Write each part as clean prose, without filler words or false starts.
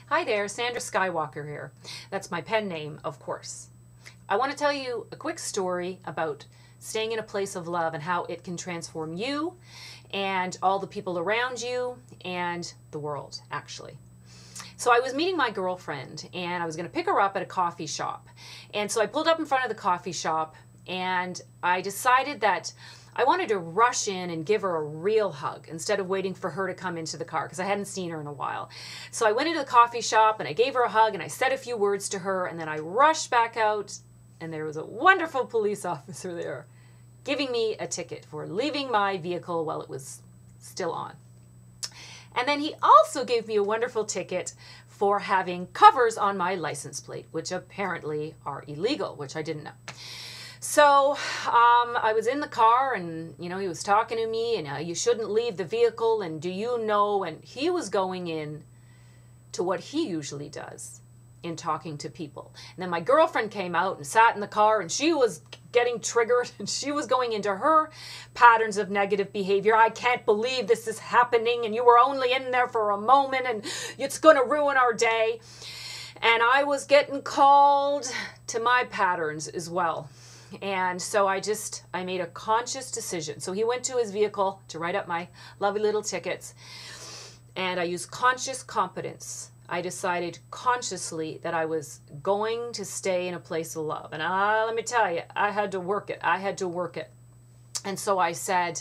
Hi there, Sandra Skywalker here. That's my pen name, of course. I want to tell you a quick story about staying in a place of love and how it can transform you and all the people around you and the world, actually. So I was meeting my girlfriend and I was going to pick her up at a coffee shop. And so I pulled up in front of the coffee shop and I decided that I wanted to rush in and give her a real hug instead of waiting for her to come into the car because I hadn't seen her in a while. So I went into the coffee shop and I gave her a hug and I said a few words to her, and then I rushed back out and there was a wonderful police officer there giving me a ticket for leaving my vehicle while it was still on. And then he also gave me a wonderful ticket for having covers on my license plate, which apparently are illegal, which I didn't know. So I was in the car and, he was talking to me and you shouldn't leave the vehicle and do you know, and he was going in to what he usually does in talking to people. And then my girlfriend came out and sat in the car and she was getting triggered and she was going into her patterns of negative behavior. I can't believe this is happening and you were only in there for a moment and it's going to ruin our day. And I was getting called to my patterns as well. And so I made a conscious decision. So he went to his vehicle to write up my lovely little tickets. And I used conscious competence. I decided consciously that I was going to stay in a place of love. And let me tell you, I had to work it. I had to work it. And so I said,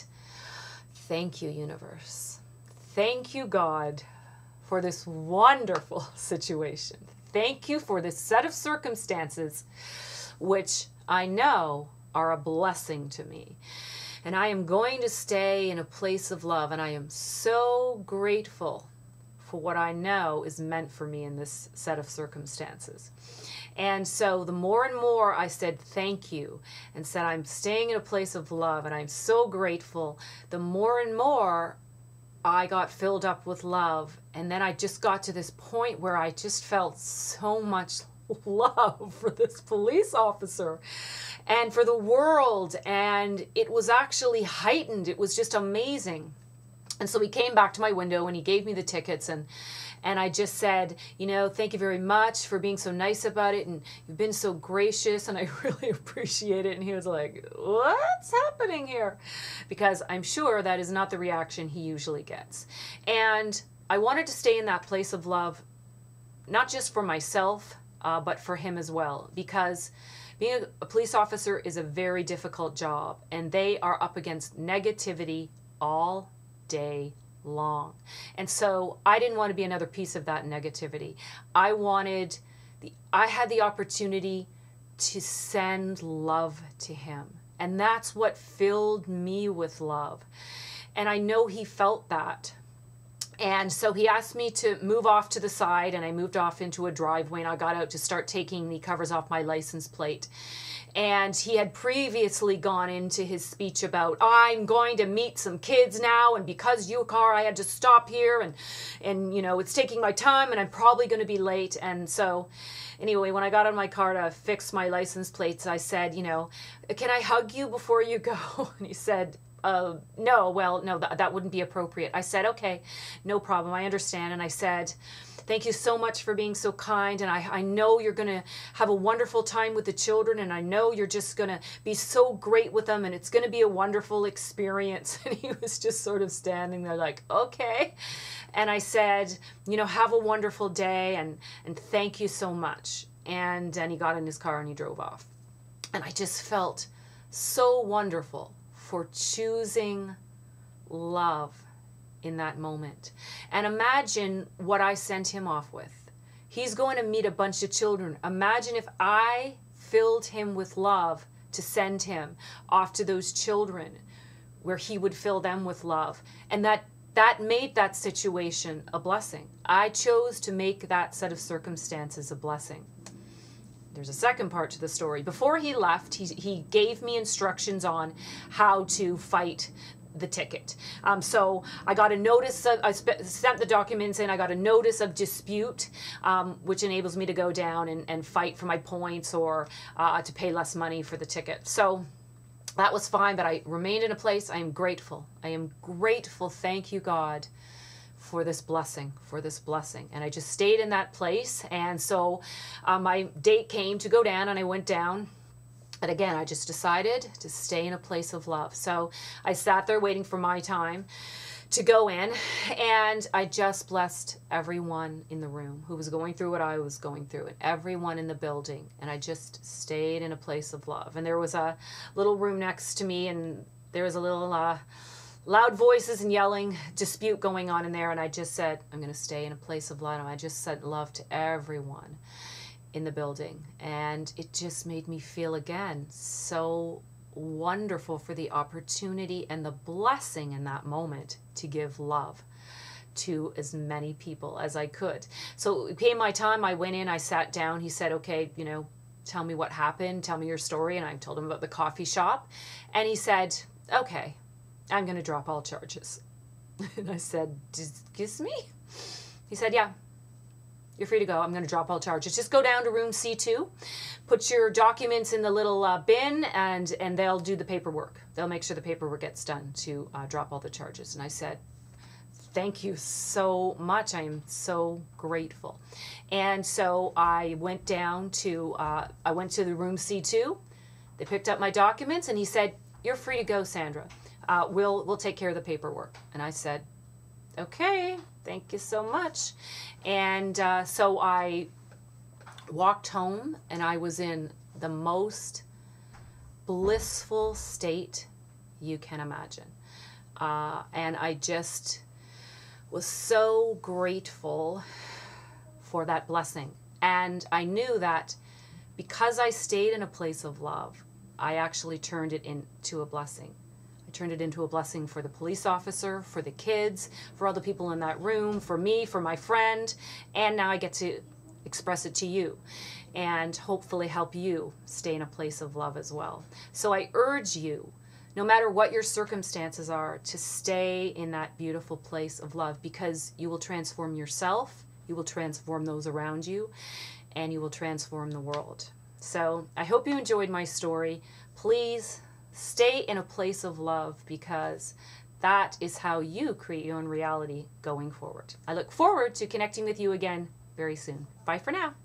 thank you, universe. Thank you, God, for this wonderful situation. Thank you for this set of circumstances, which I know are a blessing to me. And I am going to stay in a place of love. And I am so grateful for what I know is meant for me in this set of circumstances. And so the more and more I said thank you and said I'm staying in a place of love and I'm so grateful, the more and more I got filled up with love. And then I just got to this point where I just felt so much love for this police officer and for the world, and it was actually heightened. It was just amazing. And so he came back to my window and he gave me the tickets, and I just said, thank you very much for being so nice about it, and you've been so gracious and I really appreciate it. And he was like, what's happening here? Because I'm sure that is not the reaction he usually gets. And I wanted to stay in that place of love, not just for myself, but for him as well, because being a police officer is a very difficult job and they are up against negativity all day long. And so I didn't want to be another piece of that negativity. I had the opportunity to send love to him. And that's what filled me with love. And I know he felt that. And so he asked me to move off to the side, and I moved off into a driveway, and I got out to start taking the covers off my license plate. And he had previously gone into his speech about, I'm going to meet some kids now, and because your car, I had to stop here, and it's taking my time, and I'm probably going to be late. And so anyway, when I got on my car to fix my license plates, I said, can I hug you before you go? And he said, no, that wouldn't be appropriate. I said, okay, no problem. I understand. And I said, thank you so much for being so kind. And I know you're going to have a wonderful time with the children. And I know you're just going to be so great with them. And it's going to be a wonderful experience. And he was just sort of standing there like, okay. And I said, have a wonderful day. And thank you so much. And then he got in his car and he drove off. And I just felt so wonderful for choosing love in that moment. And imagine what I sent him off with. He's going to meet a bunch of children. Imagine if I filled him with love to send him off to those children where he would fill them with love. And that made that situation a blessing. I chose to make that set of circumstances a blessing. There's a second part to the story. Before he left, he gave me instructions on how to fight the ticket. So I got a notice of, I sent the documents in, I got a notice of dispute, which enables me to go down and fight for my points or to pay less money for the ticket. So that was fine, but I remained in a place. I am grateful. I am grateful, thank you, God, for this blessing, for this blessing. And I just stayed in that place. And so my date came to go down, and I went down. And again, I just decided to stay in a place of love. So I sat there waiting for my time to go in, and I just blessed everyone in the room who was going through what I was going through, and everyone in the building. And I just stayed in a place of love. And there was a little room next to me, and there was a little loud voices and yelling dispute going on in there. And I just said, I'm going to stay in a place of love. And I just said love to everyone in the building. And it just made me feel again so wonderful for the opportunity and the blessing in that moment to give love to as many people as I could. So it came my time. I went in, I sat down. He said, okay, you know, tell me what happened. Tell me your story. And I told him about the coffee shop. And he said, okay, I'm going to drop all charges. And I said, excuse me? He said, yeah, you're free to go. I'm going to drop all charges. Just go down to room C2, put your documents in the little bin, and they'll do the paperwork. They'll make sure the paperwork gets done to drop all the charges. And I said, thank you so much. I am so grateful. And so I went down to, the room C2. They picked up my documents, and he said, you're free to go, Sandra. We'll take care of the paperwork. And I said, okay, thank you so much. And so I walked home, and I was in the most blissful state you can imagine. And I just was so grateful for that blessing. And I knew that because I stayed in a place of love, I actually turned it into a blessing. Turned it into a blessing for the police officer, for the kids, for all the people in that room, for me, for my friend, and now I get to express it to you and hopefully help you stay in a place of love as well. So I urge you, no matter what your circumstances are, to stay in that beautiful place of love, because you will transform yourself, you will transform those around you, and you will transform the world. So I hope you enjoyed my story. Please stay in a place of love, because that is how you create your own reality going forward. I look forward to connecting with you again very soon. Bye for now.